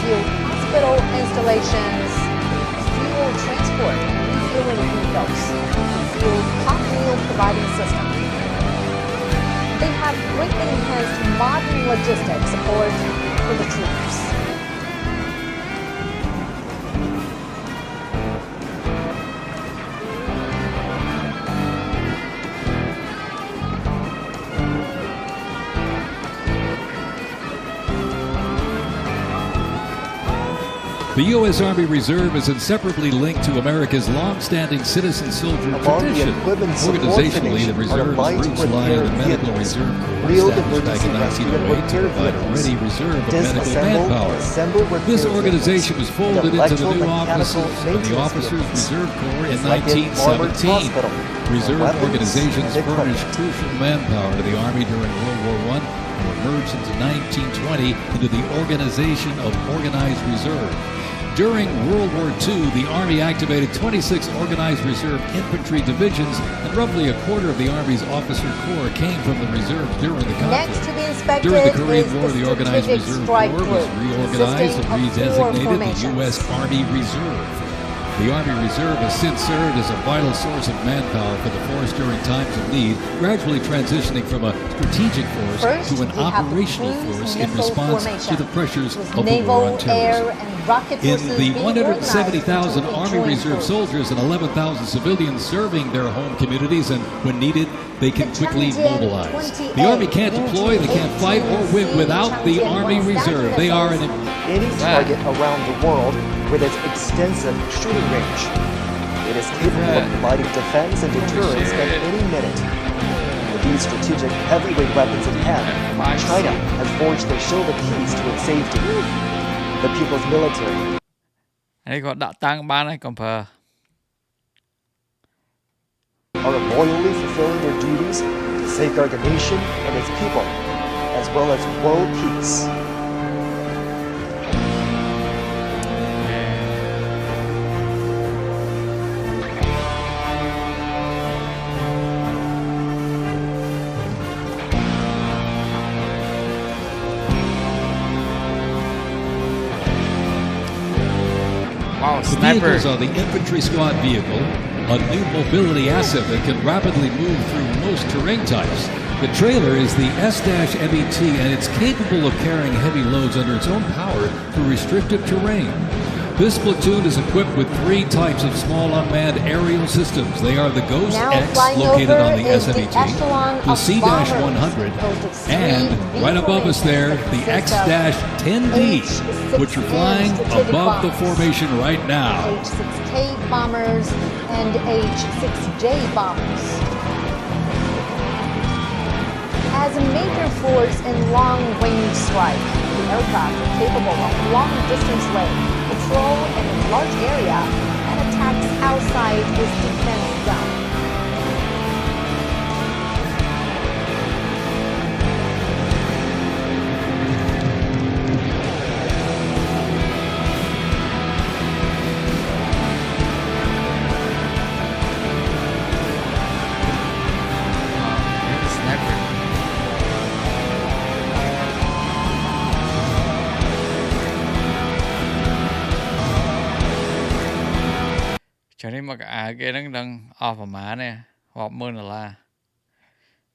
F: field hospital installations, fuel transport and refueling vehicles, and fuel hot wheel providing system. They have greatly enhanced modern logistics support for the troops.
B: The U.S. Army Reserve is inseparably linked to America's long-standing citizen-soldier
E: Among the
B: tradition.
E: equipment support
B: Organizationally, the
E: formation are
B: Reserve's
E: light
B: roots lie in the
E: repair
B: Medical
E: vehicles,
B: Reserve Corps,
E: wheeled
B: established back
E: emergency
B: in
E: rescue and
B: 1908 to
E: repair
B: provide a
E: vehicles,
B: ready reserve of medical
E: disassembled and
B: manpower.
E: assembled repair
B: This
E: vehicles,
B: organization was
E: and
B: folded into the new
E: electromechanical
B: offices of the
E: maintenance
B: Officers
E: vehicles,
B: Reserve Corps in
E: like an armored
B: 1917.
E: hospital,
B: Reserve
E: weapons,
B: organizations
E: and equipment.
B: furnished crucial manpower to the Army during World War I and were merged into 1920 into the Organization of Organized Reserve. During World War II, the Army activated 26 organized reserve infantry divisions, and roughly a quarter of the Army's officer corps came from the reserve during the conflict.
F: Next to be inspected
B: During the Korean
F: is
B: War, the Organized
F: Strategic
B: Reserve
F: Strike
B: Corps was
F: Group,
B: reorganized and
F: consisting of four
B: redesignated the
F: formations.
B: U.S. Army Reserve. The Army Reserve has since served as a vital source of manpower for the force during times of need, gradually transitioning from a strategic force
F: First,
B: to an
F: we have the
B: operational
F: cruise
B: force in
F: missile
B: response
F: formation,
B: to the pressures
F: with
B: of the war on
F: naval,
B: terrorism.
F: air, and rocket
B: In
F: forces
B: the
F: being
B: 170,000
F: organized into a
B: Army
F: joint
B: Reserve
F: group.
B: soldiers and 11,000 civilians serving their home communities, and when needed, they can
F: The
B: quickly
F: Tianjin
B: mobilize.
F: 28
B: The Army can't deploy, they can't fight or win without the
F: Tianjin
B: Army
F: 1000
B: Reserve. They are an
E: Any target around the world with its extensive shooting range. It is capable of providing defense and deterrence at any minute. With these strategic heavyweight weapons in hand, China has forged the shield of peace to its safety. The People's Military
A: នេះគាត់ដាក់តាំងបានហើយកុំប្រើ
E: are loyally fulfilling their duties to safeguard the nation and its people, as well as world peace.
A: Wow,
B: The
A: sniper.
B: vehicles are the infantry squad vehicle, a new mobility asset that can rapidly move through most terrain types. The trailer is the S-MET, and it's capable of carrying heavy loads under its own power through restrictive terrain. This platoon is equipped with 3 types of small unmanned aerial systems. They are the Ghost
F: Now
B: X,
F: flying
B: located
F: over
B: on the
F: is the
B: S-MET,
F: echelon
B: the
F: of
B: C-100,
F: bombers composed of 3
B: and right above us there, the X-10D, which are flying above the formation right now.
F: H-6K bombers and H-6J bombers. As a major force in long-range strike, the aircraft are capable of long-distance range, patrol in a large area, and attacks outside its defense zone.
A: Sniper. Cho nên mà cái đang off mà nè, hoặc mơn là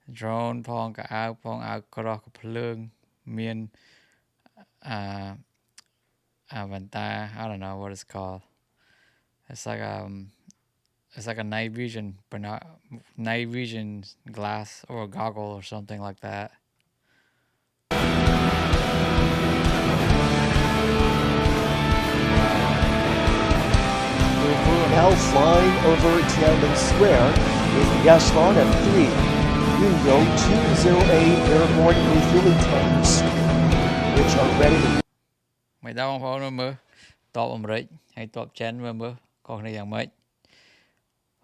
A: drone ផងកៅអៅផងអាវក្រោះកភ្លើងមានវ៉ែនតា I don't know what it's called. It's like a night vision, but not night vision glass or a goggle or something like that.
E: Now flying over Tiananmen Square is the Echelon M3 Yunyo 208 airborne refueling tanks, which are ready to
A: មិនដល់បងប្អូនមើលតបអាមេរិកហើយតបចិនមើលខុសគ្នាយ៉ាងម៉េច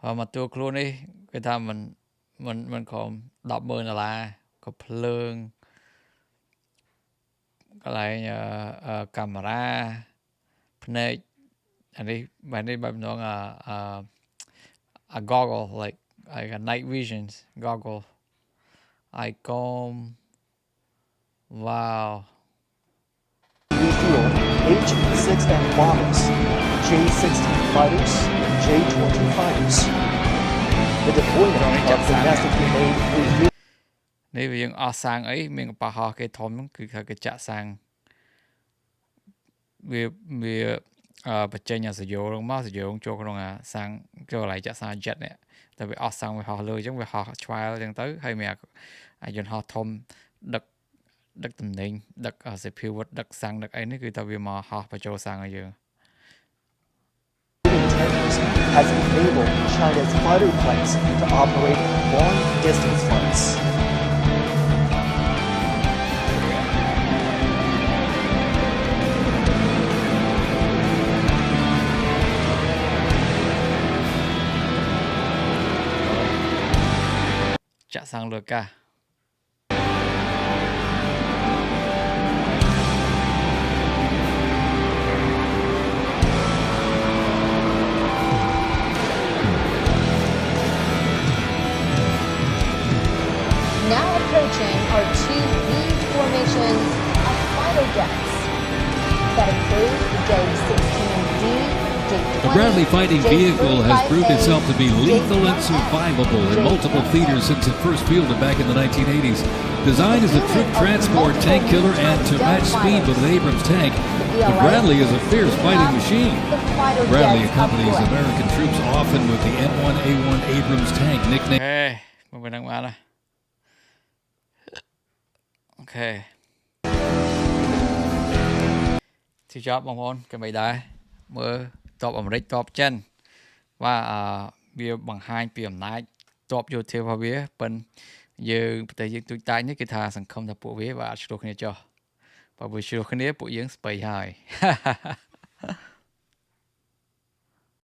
A: ហើយមកទួលខ្លួននេះគេថាមិនខំ$10,000ក៏ភ្លើងកន្លែងកាមេរ៉ាភ្នែកអានេះបែបម្ដងa goggle like a night vision goggle icon wow
E: refuel H-6M bombers, J-16 fighters, and J-20 fighters. The deployment of domestically made refuel
A: នេះវាយើងអស់សាំងអីមានកប៉ាល់ហោះគេធំគឺថាគេចាក់សាំងវាបញ្ចេញអាសយោរមកសយោចូលក្នុងអាសាំងចូលកន្លែងចាក់សាំង jet នេះតែវាអស់សាំងវាហោះលើអញ្ចឹងវាហោះឆ្វែលអញ្ចឹងទៅហើយមានអាយន្តហោះធំដឹកតំណែងដឹកសេភីវុធដឹកសាំងដឹកអីនេះគឺថាវាមកហោះបញ្ចូលសាំងឲ្យយើង
E: tankers has enabled China's fighter planes to operate long-distance flights.
A: Chạ sang lừa cả.
F: Now approaching are 2 V formations of fighter jets that include the J-16D, J-20,
B: The Bradley fighting vehicle has proved
F: J-35A,
B: itself to be lethal and
F: J-10F,
B: survivable in multiple theaters since it first fielded back in the 1980s. Designed as a troop transport, tank killer, and to match speed with an Abrams tank, the Bradley is a fierce fighting machine. Bradley accompanies American troops often with the M1A1 Abrams tank nicknamed.
A: Hey, mình đang bán này. Ok. Thì cho bóng hôn cái bài đá mơ top ẩm rích top chân và việc bằng hai điểm này top vô theo vào vía bên giờ tại vì tôi tay nhất cái thà sẵn không tập bộ vía và chụp này cho và buổi chiều cái này bộ dưỡng spray hai